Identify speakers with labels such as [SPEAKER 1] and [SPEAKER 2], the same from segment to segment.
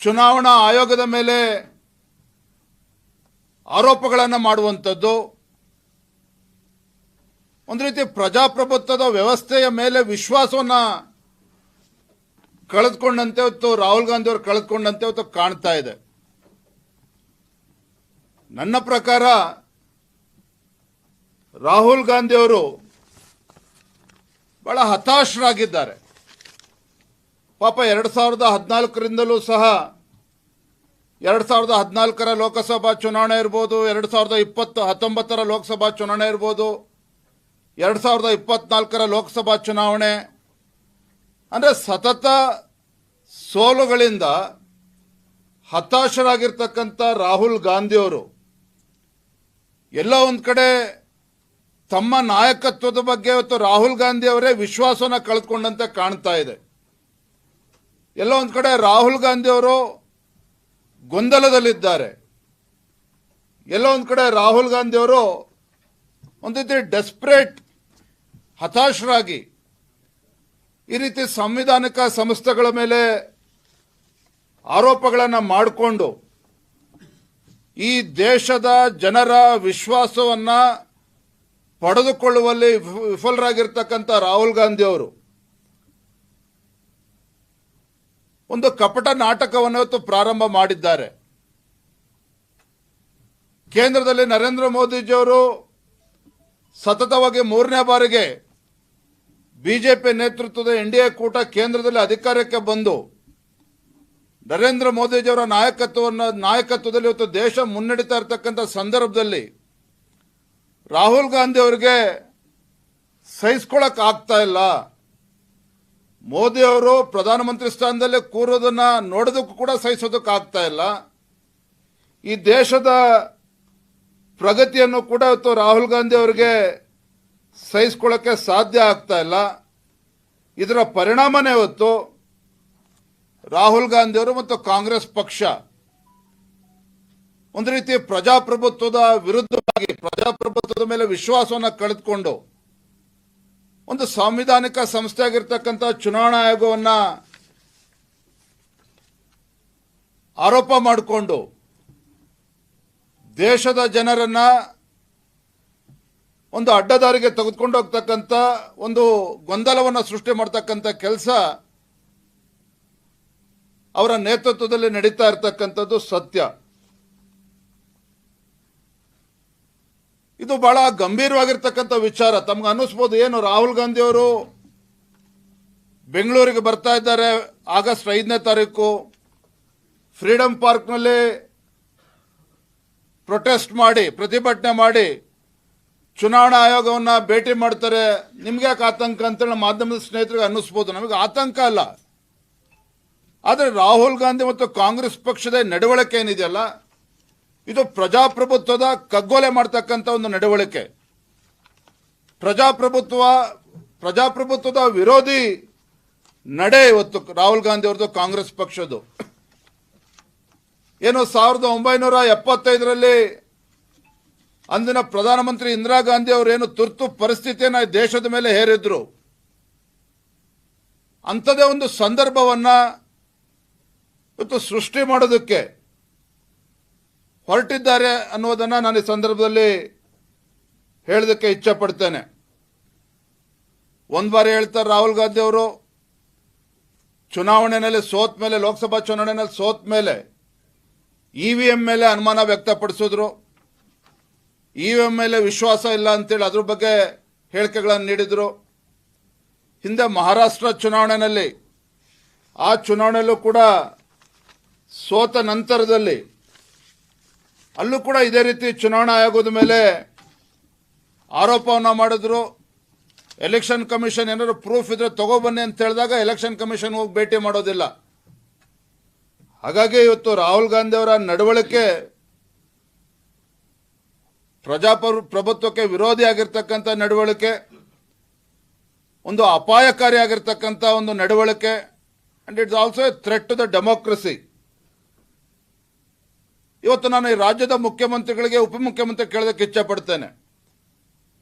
[SPEAKER 1] ಚುನಾವಣಾ ಆಯೋಗದ ಮೇಲೆ ಆರೋಪಗಳನ್ನು ಮಾಡುವಂಥದ್ದು, ಒಂದು ರೀತಿ ಪ್ರಜಾಪ್ರಭುತ್ವದ ವ್ಯವಸ್ಥೆಯ ಮೇಲೆ ವಿಶ್ವಾಸವನ್ನು ಕಳೆದುಕೊಂಡಂತೆ ಇವತ್ತು ರಾಹುಲ್ ಗಾಂಧಿ ಅವರು ಕಳೆದುಕೊಂಡಂತೆ ಇವತ್ತು ಕಾಣ್ತಾ ಇದೆ. ನನ್ನ ಪ್ರಕಾರ ರಾಹುಲ್ ಗಾಂಧಿ ಅವರು ಬಹಳ ಹತಾಶರಾಗಿದ್ದಾರೆ. ಪಾಪ 2014ರಿಂದಲೂ ಸಹ 2014ರ ಲೋಕಸಭಾ ಚುನಾವಣೆ ಇರ್ಬೋದು, 2019ರ ಲೋಕಸಭಾ ಚುನಾವಣೆ ಇರ್ಬೋದು, 2024ರ ಲೋಕಸಭಾ ಚುನಾವಣೆ, ಅಂದರೆ ಸತತ ಸೋಲುಗಳಿಂದ ಹತಾಶರಾಗಿರ್ತಕ್ಕಂಥ ರಾಹುಲ್ ಗಾಂಧಿಯವರು ಎಲ್ಲ ಒಂದು ಕಡೆ ತಮ್ಮ ನಾಯಕತ್ವದ ಬಗ್ಗೆ ಇವತ್ತು ರಾಹುಲ್ ಗಾಂಧಿ ಅವರೇ ವಿಶ್ವಾಸವನ್ನು ಕಳೆದುಕೊಂಡಂತೆ ಕಾಣ್ತಾ ಇದೆ. ಎಲ್ಲ ಒಂದು ಕಡೆ ರಾಹುಲ್ ಗಾಂಧಿ ಅವರು ಗೊಂದಲದಲ್ಲಿದ್ದಾರೆ. ಎಲ್ಲ ಒಂದು ಕಡೆ ರಾಹುಲ್ ಗಾಂಧಿ ಅವರು ಒಂದು ರೀತಿ ಡೆಸ್ಪರೇಟ್, ಹತಾಶರಾಗಿ ಈ ರೀತಿ ಸಂವಿಧಾನಿಕ ಸಂಸ್ಥೆಗಳ ಮೇಲೆ ಆರೋಪಗಳನ್ನು ಮಾಡಿಕೊಂಡು ಈ ದೇಶದ ಜನರ ವಿಶ್ವಾಸವನ್ನು ಪಡೆದುಕೊಳ್ಳುವಲ್ಲಿ ವಿಫಲರಾಗಿರ್ತಕ್ಕಂಥ ರಾಹುಲ್ ಗಾಂಧಿ ಅವರು ಒಂದು ಕಪಟ ನಾಟಕವನ್ನು ಇವತ್ತು ಪ್ರಾರಂಭ ಮಾಡಿದ್ದಾರೆ. ಕೇಂದ್ರದಲ್ಲಿ ನರೇಂದ್ರ ಮೋದಿಜಿಯವರು ಸತತವಾಗಿ 3ನೇ ಬಾರಿಗೆ ಬಿಜೆಪಿ ನೇತೃತ್ವದ ಎನ್ಡಿಎ ಕೂಟ ಕೇಂದ್ರದಲ್ಲಿ ಅಧಿಕಾರಕ್ಕೆ ಬಂದು ನರೇಂದ್ರ ಮೋದಿಜಿಯವರ ನಾಯಕತ್ವದಲ್ಲಿ ಇವತ್ತು ದೇಶ ಮುನ್ನಡೀತಾ ಇರತಕ್ಕಂಥ ಸಂದರ್ಭದಲ್ಲಿ ರಾಹುಲ್ ಗಾಂಧಿ ಅವರಿಗೆ ಸಹಿಸ್ಕೊಳ್ಳಕ್ ಆಗ್ತಾ ಇಲ್ಲ. ಮೋದಿ ಅವರು ಪ್ರಧಾನಮಂತ್ರಿ ಸ್ಥಾನದಲ್ಲಿ ಕೂರೋದನ್ನ ನೋಡೋದಕ್ಕೂ ಕೂಡ ಸಹಿಸೋದಕ್ಕಾಗ್ತಾ ಇಲ್ಲ. ಈ ದೇಶದ ಪ್ರಗತಿಯನ್ನು ಕೂಡ ಇವತ್ತು ರಾಹುಲ್ ಗಾಂಧಿ ಅವರಿಗೆ ಸಹಿಸ್ಕೊಳ್ಳೋಕ್ಕೆ ಸಾಧ್ಯ ಆಗ್ತಾ ಇಲ್ಲ. ಇದರ ಪರಿಣಾಮನೇ ಇವತ್ತು ರಾಹುಲ್ ಗಾಂಧಿ ಅವರು ಮತ್ತು ಕಾಂಗ್ರೆಸ್ ಪಕ್ಷ ಒಂದು ರೀತಿ ಪ್ರಜಾಪ್ರಭುತ್ವದ ವಿರುದ್ಧವಾಗಿ, ಪ್ರಜಾಪ್ರಭುತ್ವದ ಮೇಲೆ ವಿಶ್ವಾಸವನ್ನು ಕಳೆದುಕೊಂಡು ಒಂದು ಸಾಂವಿಧಾನಿಕ ಸಂಸ್ಥೆ ಆಗಿರ್ತಕ್ಕಂಥ ಚುನಾವಣಾ ಆಯೋಗವನ್ನು ಆರೋಪ ಮಾಡಿಕೊಂಡು ದೇಶದ ಜನರನ್ನ ಒಂದು ಅಡ್ಡದಾರಿಗೆ ತೆಗೆದುಕೊಂಡು ಹೋಗ್ತಕ್ಕಂಥ ಒಂದು ಗೊಂದಲವನ್ನು ಸೃಷ್ಟಿ ಮಾಡ್ತಕ್ಕಂಥ ಕೆಲಸ ಅವರ ನೇತೃತ್ವದಲ್ಲಿ ನಡೀತಾ ಇರತಕ್ಕಂಥದ್ದು ಸತ್ಯ. ಇದು ಬಹಳ ಗಂಭೀರವಾಗಿರ್ತಕ್ಕಂಥ ವಿಚಾರ. ತಮ್ಗೆ ಅನ್ನಿಸ್ಬೋದು, ಏನು ರಾಹುಲ್ ಗಾಂಧಿ ಅವರು ಬೆಂಗಳೂರಿಗೆ ಬರ್ತಾ ಇದ್ದಾರೆ ಆಗಸ್ಟ್ 5ನೇ ತಾರೀಕು, ಫ್ರೀಡಂ ಪಾರ್ಕ್ನಲ್ಲಿ ಪ್ರೊಟೆಸ್ಟ್ ಮಾಡಿ, ಪ್ರತಿಭಟನೆ ಮಾಡಿ ಚುನಾವಣಾ ಆಯೋಗವನ್ನು ಭೇಟಿ ಮಾಡ್ತಾರೆ. ನಿಮ್ಗೆ ಯಾಕೆ ಆತಂಕ ಅಂತೇಳಿ ಮಾಧ್ಯಮದ ಸ್ನೇಹಿತರಿಗೆ ಅನ್ನಿಸ್ಬೋದು. ನಮಗೆ ಆತಂಕ ಅಲ್ಲ, ಆದರೆ ರಾಹುಲ್ ಗಾಂಧಿ ಮತ್ತು ಕಾಂಗ್ರೆಸ್ ಪಕ್ಷದ ನಡವಳಿಕೆ ಏನಿದೆಯಲ್ಲ, ಇದು ಪ್ರಜಾಪ್ರಭುತ್ವದ ಕಗ್ಗೊಲೆ ಮಾಡ್ತಕ್ಕಂಥ ಒಂದು ನಡವಳಿಕೆ. ಪ್ರಜಾಪ್ರಭುತ್ವದ ವಿರೋಧಿ ನಡೆ ಇವತ್ತು ರಾಹುಲ್ ಗಾಂಧಿ ಅವ್ರದ್ದು, ಕಾಂಗ್ರೆಸ್ ಪಕ್ಷದ್ದು. ಏನು 1975ರಲ್ಲಿ ಅಂದಿನ ಪ್ರಧಾನಮಂತ್ರಿ ಇಂದಿರಾ ಗಾಂಧಿ ಅವರು ಏನು ತುರ್ತು ಪರಿಸ್ಥಿತಿಯನ್ನು ದೇಶದ ಮೇಲೆ ಹೇರಿದ್ರು, ಅಂಥದೇ ಒಂದು ಸಂದರ್ಭವನ್ನ ಇವತ್ತು ಸೃಷ್ಟಿ ಮಾಡೋದಕ್ಕೆ ಹೊರಟಿದ್ದಾರೆ ಅನ್ನೋದನ್ನ ನಾನು ಈ ಸಂದರ್ಭದಲ್ಲಿ ಹೇಳೋದಕ್ಕೆ ಇಚ್ಛೆ ಪಡ್ತೇನೆ. ಒಂದು ಬಾರಿ ಹೇಳ್ತಾರೆ ರಾಹುಲ್ ಗಾಂಧಿ ಅವರು, ಚುನಾವಣೆಯಲ್ಲಿ ಸೋತ ಮೇಲೆ, ಲೋಕಸಭಾ ಚುನಾವಣೆಯಲ್ಲಿ ಸೋತ ಮೇಲೆ ಇವಿಎಂ ಮೇಲೆ ಅನುಮಾನ ವ್ಯಕ್ತಪಡಿಸಿದ್ರು, ಇವಿಎಂ ಮೇಲೆ ವಿಶ್ವಾಸ ಇಲ್ಲ ಅಂತೇಳಿ ಅದ್ರ ಬಗ್ಗೆ ಹೇಳಿಕೆಗಳನ್ನು ನೀಡಿದ್ರು. ಹಿಂದೆ ಮಹಾರಾಷ್ಟ್ರ ಚುನಾವಣೆಯಲ್ಲಿ, ಆ ಚುನಾವಣೆಯಲ್ಲೂ ಕೂಡ ಸೋತ ನಂತರದಲ್ಲಿ ಅಲ್ಲೂ ಕೂಡ ಇದೇ ರೀತಿ ಚುನಾವಣಾ ಆಯೋಗದ ಮೇಲೆ ಆರೋಪವನ್ನು ಮಾಡಿದ್ರು. ಎಲೆಕ್ಷನ್ ಕಮಿಷನ್ ಏನಾದ್ರು ಪ್ರೂಫ್ ಇದ್ರೆ ತಗೋಬನ್ನಿ ಅಂತ ಹೇಳಿದಾಗ ಎಲೆಕ್ಷನ್ ಕಮಿಷನ್ ಹೋಗಿ ಭೇಟಿ ಮಾಡೋದಿಲ್ಲ. ಹಾಗಾಗಿ ಇವತ್ತು ರಾಹುಲ್ ಗಾಂಧಿ ಅವರ ನಡವಳಿಕೆ ಪ್ರಜಾಪ್ರಭುತ್ವಕ್ಕೆ ವಿರೋಧಿಯಾಗಿರ್ತಕ್ಕಂಥ ನಡವಳಿಕೆ, ಒಂದು ಅಪಾಯಕಾರಿಯಾಗಿರ್ತಕ್ಕಂಥ ಒಂದು ನಡವಳಿಕೆ, and it's also a threat to the democracy. ಇವತ್ತು ನಾನು ಈ ರಾಜ್ಯದ ಮುಖ್ಯಮಂತ್ರಿಗಳಿಗೆ, ಉಪಮುಖ್ಯಮಂತ್ರಿ ಕೇಳೋದಕ್ಕೆ ಇಚ್ಛೆ ಪಡ್ತೇನೆ.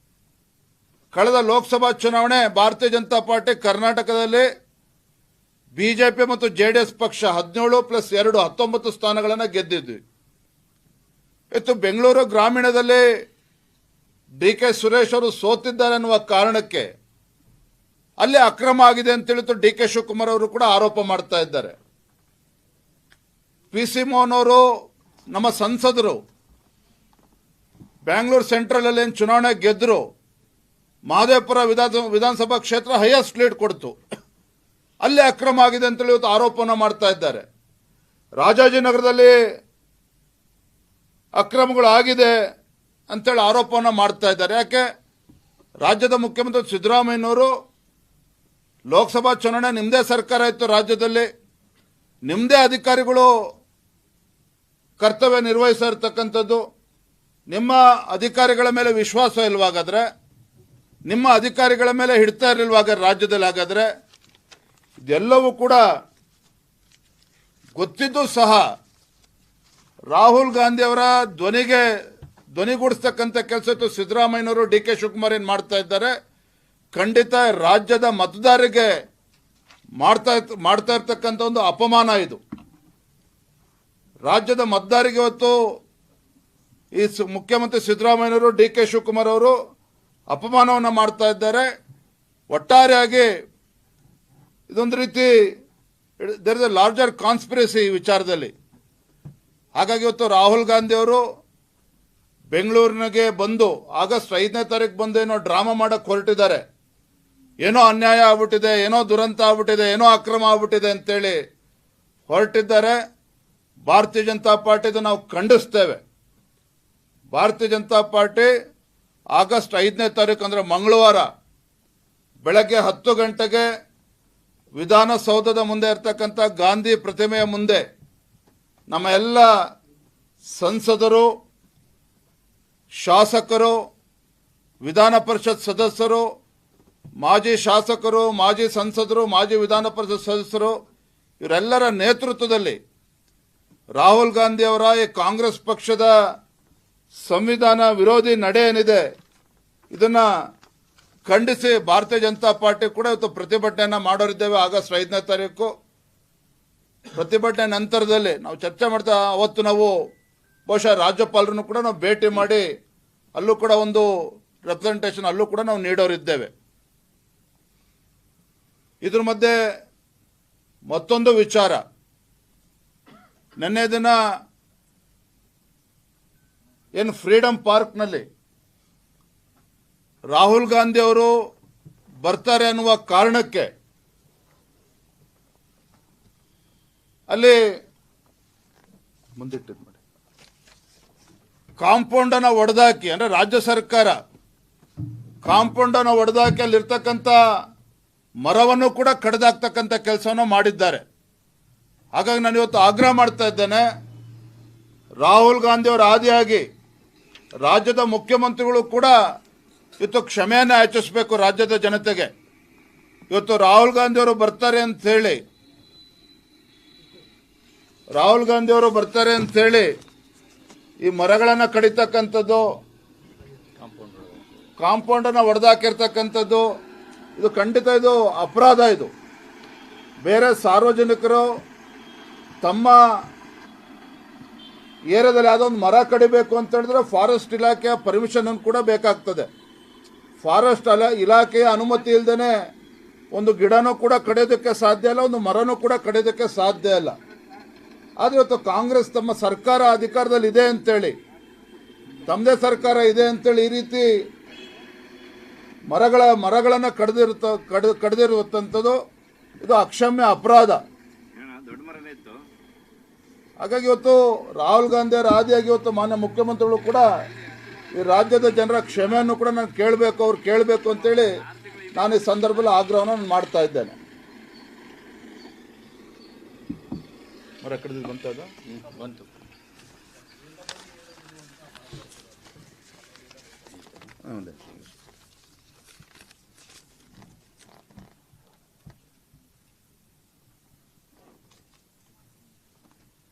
[SPEAKER 1] ಕಳೆದ ಲೋಕಸಭಾ ಚುನಾವಣೆ ಭಾರತೀಯ ಜನತಾ ಪಾರ್ಟಿ ಕರ್ನಾಟಕದಲ್ಲಿ ಬಿಜೆಪಿ ಮತ್ತು ಜೆಡಿಎಸ್ ಪಕ್ಷ 17+2 19 ಸ್ಥಾನಗಳನ್ನು ಗೆದ್ದಿದ್ವಿ. ಇವತ್ತು ಬೆಂಗಳೂರು ಗ್ರಾಮೀಣದಲ್ಲಿ ಡಿ.ಕೆ. ಸುರೇಶ್ ಅವರು ಸೋತಿದ್ದಾರೆ ಅನ್ನುವ ಕಾರಣಕ್ಕೆ ಅಲ್ಲಿ ಅಕ್ರಮ ಆಗಿದೆ ಅಂತೇಳಿ ಡಿ.ಕೆ. ಶಿವಕುಮಾರ್ ಅವರು ಕೂಡ ಆರೋಪ ಮಾಡ್ತಾ ಇದ್ದಾರೆ. ಪಿ.ಸಿ. ಮೋಹನ್ ಅವರು ನಮ್ಮ ಸಂಸದರು ಬ್ಯಾಂಗ್ಳೂರು ಸೆಂಟ್ರಲ್ ಅಲ್ಲಿ ಚುನಾವಣೆ ಗೆದ್ದರು. ಮಹದೇವಪುರ ವಿಧಾನಸಭಾ ಕ್ಷೇತ್ರ ಹೈಯೆಸ್ಟ್ ಲೀಡ್ ಕೊಡ್ತು. ಅಲ್ಲಿ ಅಕ್ರಮ ಆಗಿದೆ ಅಂತೇಳಿ ಇವತ್ತು ಆರೋಪನ ಮಾಡ್ತಾ ಇದ್ದಾರೆ. ರಾಜಾಜಿನಗರದಲ್ಲಿ ಅಕ್ರಮಗಳು ಆಗಿದೆ ಅಂತೇಳಿ ಆರೋಪನ ಮಾಡ್ತಾ ಇದ್ದಾರೆ. ಯಾಕೆ? ರಾಜ್ಯದ ಮುಖ್ಯಮಂತ್ರಿ ಸಿದ್ದರಾಮಯ್ಯನವರು ಲೋಕಸಭಾ ಚುನಾವಣೆ ನಿಮ್ಮದೇ ಸರ್ಕಾರ ಇತ್ತು, ರಾಜ್ಯದಲ್ಲಿ ನಿಮ್ಮದೇ ಅಧಿಕಾರಿಗಳು ಕರ್ತವ್ಯ ನಿರ್ವಹಿಸ್ತಾ ಇರ್ತಕ್ಕಂಥದ್ದು. ನಿಮ್ಮ ಅಧಿಕಾರಿಗಳ ಮೇಲೆ ವಿಶ್ವಾಸ ಇಲ್ವಾಗಾದ್ರೆ, ನಿಮ್ಮ ಅಧಿಕಾರಿಗಳ ಮೇಲೆ ಹಿಡ್ತಾ ಇರಲಿಲ್ವಾಗ ರಾಜ್ಯದಲ್ಲಿ, ಹಾಗಾದ್ರೆ ಇದೆಲ್ಲವೂ ಕೂಡ ಗೊತ್ತಿದ್ದು ಸಹ ರಾಹುಲ್ ಗಾಂಧಿ ಅವರ ಧ್ವನಿಗೂಡಿಸ್ತಕ್ಕಂಥ ಕೆಲಸ ಸಿದ್ದರಾಮಯ್ಯನವರು ಡಿ.ಕೆ. ಶಿವಕುಮಾರ್ ಏನು ಮಾಡ್ತಾ ಇದ್ದಾರೆ, ಖಂಡಿತ ರಾಜ್ಯದ ಮತದಾರರಿಗೆ ಮಾಡ್ತಾ ಇರ್ತಕ್ಕಂಥ ಒಂದು ಅಪಮಾನ ಇದು. ರಾಜ್ಯದ ಮತದಾರರಿಗೆ ಇವತ್ತು ಈ ಮುಖ್ಯಮಂತ್ರಿ ಸಿದ್ದರಾಮಯ್ಯನವರು ಡಿ.ಕೆ. ಶಿವಕುಮಾರ್ ಅವರು ಅಪಮಾನವನ್ನು ಮಾಡ್ತಾ ಇದ್ದಾರೆ. ಒಟ್ಟಾರೆಯಾಗಿ ಇದೊಂದು ರೀತಿ there is a larger conspiracy ಈ ವಿಚಾರದಲ್ಲಿ. ಹಾಗಾಗಿ ಇವತ್ತು ರಾಹುಲ್ ಗಾಂಧಿ ಅವರು ಬೆಂಗಳೂರಿನಿಗೆ ಬಂದು ಆಗಸ್ಟ್ 5ನೇ ತಾರೀಕು ಬಂದು ಏನೋ ಡ್ರಾಮಾ ಮಾಡಕ್ಕೆ ಹೊರಟಿದ್ದಾರೆ. ಏನೋ ಅನ್ಯಾಯ ಆಗ್ಬಿಟ್ಟಿದೆ, ಏನೋ ದುರಂತ ಆಗ್ಬಿಟ್ಟಿದೆ, ಏನೋ ಅಕ್ರಮ ಆಗ್ಬಿಟ್ಟಿದೆ ಅಂತೇಳಿ ಹೊರಟಿದ್ದಾರೆ. ಭಾರತೀಯ ಜನತಾ ಪಾರ್ಟಿದು ನಾವು ಖಂಡಿಸ್ತೇವೆ. ಭಾರತೀಯ ಜನತಾ ಪಾರ್ಟಿ ಆಗಸ್ಟ್ 5ನೇ ತಾರೀಕು ಅಂದರೆ ಮಂಗಳವಾರ ಬೆಳಗ್ಗೆ 10 ಗಂಟೆಗೆ ವಿಧಾನಸೌಧದ ಮುಂದೆ ಇರ್ತಕ್ಕಂಥ ಗಾಂಧಿ ಪ್ರತಿಮೆಯ ಮುಂದೆ ನಮ್ಮ ಎಲ್ಲ ಸಂಸದರು, ಶಾಸಕರು, ವಿಧಾನ ಪರಿಷತ್ ಸದಸ್ಯರು, ಮಾಜಿ ಶಾಸಕರು, ಮಾಜಿ ಸಂಸದರು, ಮಾಜಿ ವಿಧಾನ ಪರಿಷತ್ ಸದಸ್ಯರು ಇವರೆಲ್ಲರ ನೇತೃತ್ವದಲ್ಲಿ ರಾಹುಲ್ ಗಾಂಧಿ ಅವರ ಈ ಕಾಂಗ್ರೆಸ್ ಪಕ್ಷದ ಸಂವಿಧಾನ ವಿರೋಧಿ ನಡೆ ಏನಿದೆ ಇದನ್ನ ಖಂಡಿಸಿ ಭಾರತೀಯ ಜನತಾ ಪಾರ್ಟಿ ಕೂಡ ಇವತ್ತು ಪ್ರತಿಭಟನೆಯನ್ನ ಮಾಡೋರಿದ್ದೇವೆ. ಆಗಸ್ಟ್ 5ನೇ ತಾರೀಕು ಪ್ರತಿಭಟನೆ ನಂತರದಲ್ಲಿ ನಾವು ಚರ್ಚೆ ಮಾಡ್ತಾ ಅವತ್ತು ನಾವು ಬಹುಶಃ ರಾಜ್ಯಪಾಲರನ್ನು ಕೂಡ ನಾವು ಭೇಟಿ ಮಾಡಿ ಅಲ್ಲೂ ಕೂಡ ಒಂದು ರೆಪ್ರೆಸೆಂಟೇಷನ್ ಅಲ್ಲೂ ಕೂಡ ನಾವು ನೀಡೋರಿದ್ದೇವೆ. ಇದ್ರ ಮಧ್ಯೆ ಮತ್ತೊಂದು ವಿಚಾರ, ನಿನ್ನೆ ದಿನ ಏನು ಫ್ರೀಡಂ ಪಾರ್ಕ್ನಲ್ಲಿ ರಾಹುಲ್ ಗಾಂಧಿ ಅವರು ಬರ್ತಾರೆ ಅನ್ನುವ ಕಾರಣಕ್ಕೆ ಅಲ್ಲಿ ಮುಂದಿಟ್ಟಿದ್ದು ಮಾಡಿ ಕಾಂಪೌಂಡ್ ಅನ್ನು ಒಡೆದಾಕಿ, ಅಂದ್ರೆ ರಾಜ್ಯ ಸರ್ಕಾರ ಕಾಂಪೌಂಡ್ ಅನ್ನು ಒಡೆದಾಕಿ ಅಲ್ಲಿರ್ತಕ್ಕಂಥ ಮರವನ್ನು ಕೂಡ ಕಡಿದಾಕ್ತಕ್ಕಂಥ ಕೆಲಸವನ್ನು ಮಾಡಿದ್ದಾರೆ. ಹಾಗಾಗಿ ನಾನು ಇವತ್ತು ಆಗ್ರಹ ಮಾಡ್ತಾ ಇದ್ದೇನೆ, ರಾಹುಲ್ ಗಾಂಧಿ ಅವರ ಆದಿಯಾಗಿ ರಾಜ್ಯದ ಮುಖ್ಯಮಂತ್ರಿಗಳು ಕೂಡ ಇವತ್ತು ಕ್ಷಮೆಯನ್ನು ಯಾಚಿಸಬೇಕು ರಾಜ್ಯದ ಜನತೆಗೆ. ಇವತ್ತು ರಾಹುಲ್ ಗಾಂಧಿ ಅವರು ಬರ್ತಾರೆ ಅಂತ ಹೇಳಿ ಈ ಮರಗಳನ್ನು ಕಡಿತಕ್ಕಂಥದ್ದು, ಕಾಂಪೌಂಡನ್ನು ಒಡೆದಾಕಿರ್ತಕ್ಕಂಥದ್ದು ಇದು ಖಂಡಿತ ಇದು ಅಪರಾಧ. ಇದು ಬೇರೆ ಸಾರ್ವಜನಿಕರು ತಮ್ಮ ಏರಿಯಾದಲ್ಲಿ ಯಾವುದೋ ಒಂದು ಮರ ಕಡಿಬೇಕು ಅಂತ ಹೇಳಿದ್ರೆ ಫಾರೆಸ್ಟ್ ಇಲಾಖೆಯ ಪರ್ಮಿಷನ್ ಕೂಡ ಬೇಕಾಗ್ತದೆ. ಫಾರೆಸ್ಟ್ ಇಲಾಖೆಯ ಅನುಮತಿ ಇಲ್ಲದೇ ಒಂದು ಗಿಡನೂ ಕೂಡ ಕಡಿಯೋದಕ್ಕೆ ಸಾಧ್ಯ ಇಲ್ಲ, ಒಂದು ಮರನೂ ಕೂಡ ಕಡಿಯೋದಕ್ಕೆ ಸಾಧ್ಯ ಇಲ್ಲ. ಆದರೆ ಇವತ್ತು ಕಾಂಗ್ರೆಸ್ ತಮ್ಮ ಸರ್ಕಾರ ಅಧಿಕಾರದಲ್ಲಿ ಇದೆ ಅಂತೇಳಿ, ತಮ್ಮದೇ ಸರ್ಕಾರ ಇದೆ ಅಂತೇಳಿ ಈ ರೀತಿ ಮರಗಳನ್ನು ಕಡಿದಿರುವಂಥದ್ದು ಇದು ಅಕ್ಷಮ್ಯ ಅಪರಾಧ. ಹಾಗಾಗಿ ಇವತ್ತು ರಾಹುಲ್ ಗಾಂಧಿ ಅವರ ಆದಿಯಾಗಿ ಇವತ್ತು ಮಾನ್ಯ ಮುಖ್ಯಮಂತ್ರಿಗಳು ಕೂಡ ಈ ರಾಜ್ಯದ ಜನರ ಕ್ಷಮೆಯನ್ನು ಕೂಡ ನಾನು ಅವ್ರು ಕೇಳಬೇಕು ಅಂತೇಳಿ ನಾನು ಈ ಸಂದರ್ಭದಲ್ಲಿ ಆಗ್ರಹವನ್ನು ಮಾಡ್ತಾ ಇದ್ದೇನೆ. ಮರ ಕಡಿದು ಬಂತು.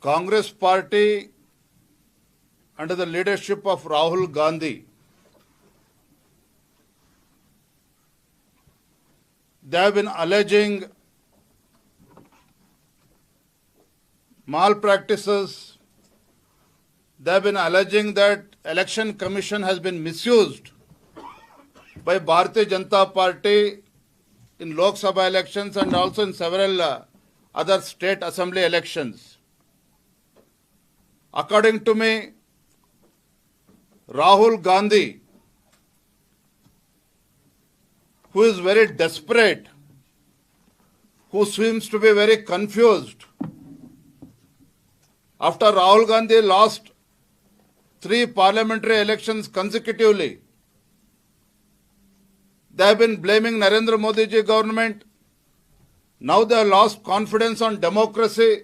[SPEAKER 1] Congress party under the leadership of Rahul Gandhi, they have been alleging malpractices. They have been alleging that election commission has been misused by Bharatiya Janata Party in Lok Sabha elections and also in several other state assembly elections. According to me, Rahul Gandhi, who is very desperate, who seems to be very confused, after Rahul Gandhi lost 3 parliamentary elections consecutively, they have been blaming Narendra Modi ji government. Now they have lost confidence on democracy.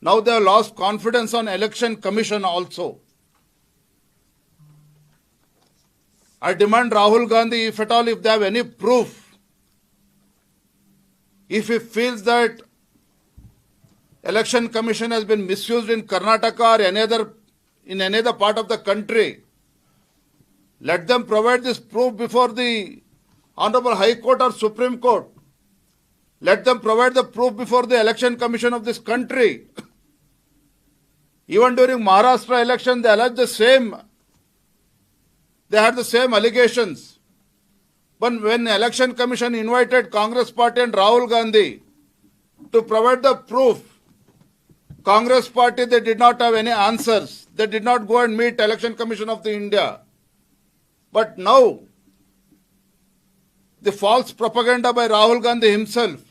[SPEAKER 1] Now they have lost confidence on election commission also. I demand Rahul Gandhi, if at all, if they have any proof, if he feels that election commission has been misused in Karnataka or in any other part of the country, let them provide this proof before the Honorable High Court or Supreme Court. Let them provide the proof before the election commission of this country. Even during Maharashtra election, they alleged the same. They had the same allegations. But when the election commission invited Congress party and Rahul Gandhi to provide the proof, Congress party, they did not have any answers. They did not go and meet election commission of the India. But now, the false propaganda by Rahul Gandhi himself,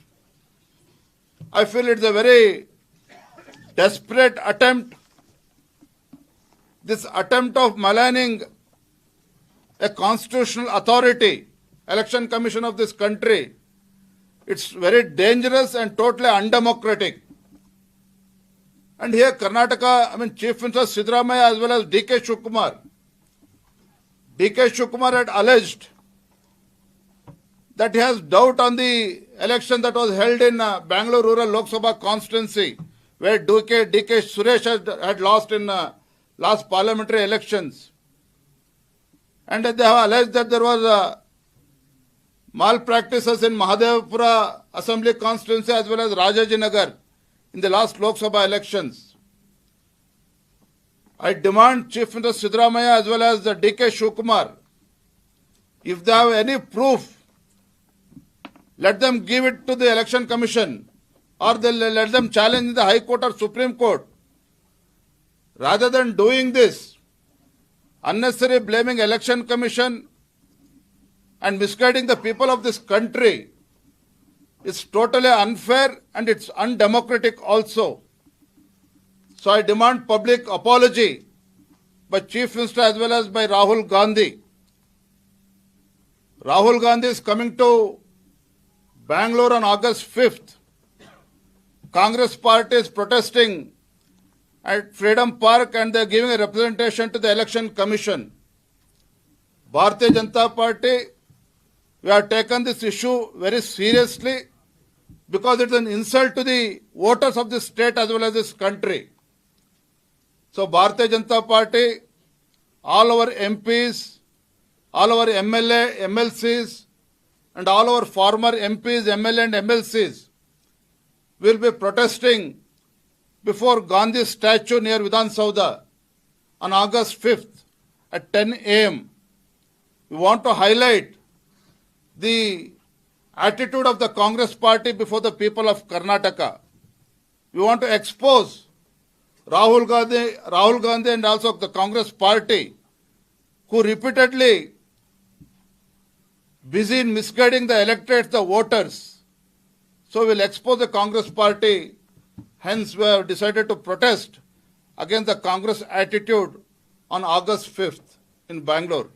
[SPEAKER 1] I feel it's a very desperate attempt. This attempt of maligning a constitutional authority, election commission of this country, it's very dangerous and totally undemocratic. And here Karnataka, Chief Minister Siddaramaiah as well as D.K. Shivakumar. D.K. Shivakumar had alleged that he has doubt on the election that was held in Bangalore Rural Lok Sabha constituency, where D.K. Suresh had lost in last parliamentary elections. And they have alleged that there was malpractices in Mahadevapura Assembly constituency as well as Rajajinagar in the last Lok Sabha elections. I demand Chief Minister Siddaramaiah as well as D.K. Shivakumar, if they have any proof, let them give it to the election commission or let them challenge the High Court or Supreme Court. Rather than doing this, unnecessary blaming election commission and misguiding the people of this country is totally unfair and it's undemocratic also. So I demand public apology by Chief Minister as well as by Rahul Gandhi. Rahul Gandhi is coming to Bangalore on August 5th. Congress party is protesting at Freedom Park and they are giving a representation to the election commission. Bharatiya Janata Party, we have taken this issue very seriously because it is an insult to the voters of this state as well as this country. So Bharatiya Janata Party, all our MPs, all our MLA, MLCs, and all our former MPs, MLA and MLCs will be protesting before Gandhi statue near Vidhan Saudha on August 5th at 10 a.m. We want to highlight the attitude of the Congress party before the people of Karnataka. We want to expose Rahul Gandhi and also the Congress party who repeatedly busy in misguiding the electorate, the voters. So we will expose the Congress party. Hence we have decided to protest against the Congress attitude on August 5th in Bangalore.